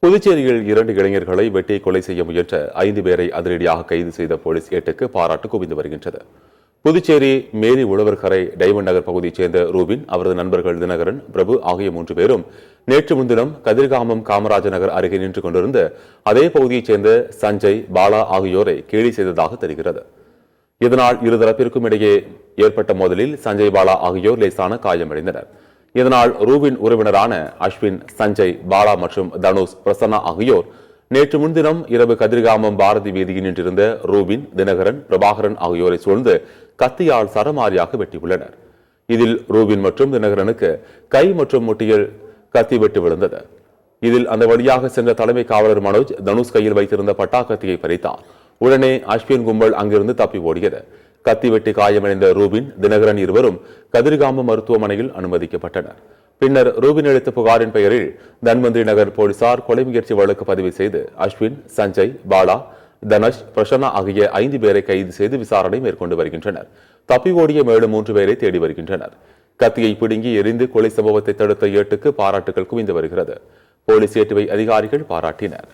புதுச்சேரியில் 2 இளைஞர்களை வெட்டி கொலை செய்ய முயன்ற 5 பேரை அதிரடியாக கைது செய்த போலீஸ் ஏட்டுக்கு பாராட்டு குவிந்து வருகின்றது. புதுச்சேரி மேரி உழவர்கரை டைமண்ட் நகர் பகுதியைச் சேர்ந்த ரூபின், அவரது நண்பர்கள் தினகரன், பிரபு ஆகிய 3 பேரும் நேற்று முன்தினம் கதிர்காமம் காமராஜர் நகர் அருகே நின்று கொண்டிருந்த அதே பகுதியைச் சேர்ந்த சஞ்சய், பாலா ஆகியோரை கேலி செய்ததாக தெரிகிறது. இதனால் இருதரப்பிற்கும் இடையே ஏற்பட்ட மோதலில் சஞ்சய், பாலா ஆகியோர் லேசான காயமடைந்தனர். இதனால் ரூபின் உறவினரான அஸ்வின், சஞ்சய், பாலா மற்றும் தனுஷ், பிரசன்னா ஆகியோர் நேற்று முன்தினம் இரவு கதிர்காமம் பாரதி வீதியில் நின்றிருந்த ரூபின், தினகரன், பிரபாகரன் ஆகியோரை சூழ்ந்து கத்தியால் சரமாரியாக வெட்டியுள்ளனர். இதில் ரூபின் மற்றும் தினகரனுக்கு கை மற்றும் முட்டியில் கத்தி வெட்டு விழுந்தது. இதில் அந்த வழியாக சென்ற தலைமை காவலர் மனோஜ் தனுஷ் கையில் வைத்திருந்த பட்டாக்கத்தியை பறித்தார். உடனே அஸ்வின் கும்பல் அங்கிருந்து தப்பி ஓடியது. கத்தி வெட்டி காயமடைந்த ரூபின், தினகரன் இருவரும் கதிர்காமம் மருத்துவமனையில் அனுமதிக்கப்பட்டனர். பின்னர் ரூபின் அளித்த புகாரின் பெயரில் தன்வந்திரி நகர் போலீசார் கொலை முயற்சி வழக்கு பதிவு செய்து அஸ்வின், சஞ்சய், பாலா, தனுஷ், பிரசன்னா ஆகிய 5 பேரை கைது செய்து விசாரணை மேற்கொண்டு வருகின்றனர். தப்பி ஓடிய மேலும் 3 பேரை தேடி வருகின்றனர். கத்தியை பிடுங்கி எரிந்து கொலை சம்பவத்தை தடுத்த ஏட்டுக்கு பாராட்டுகள் குவிந்து வருகிறது. போலீஸ் ஏட்டுவை அதிகாரிகள் பாராட்டினர்.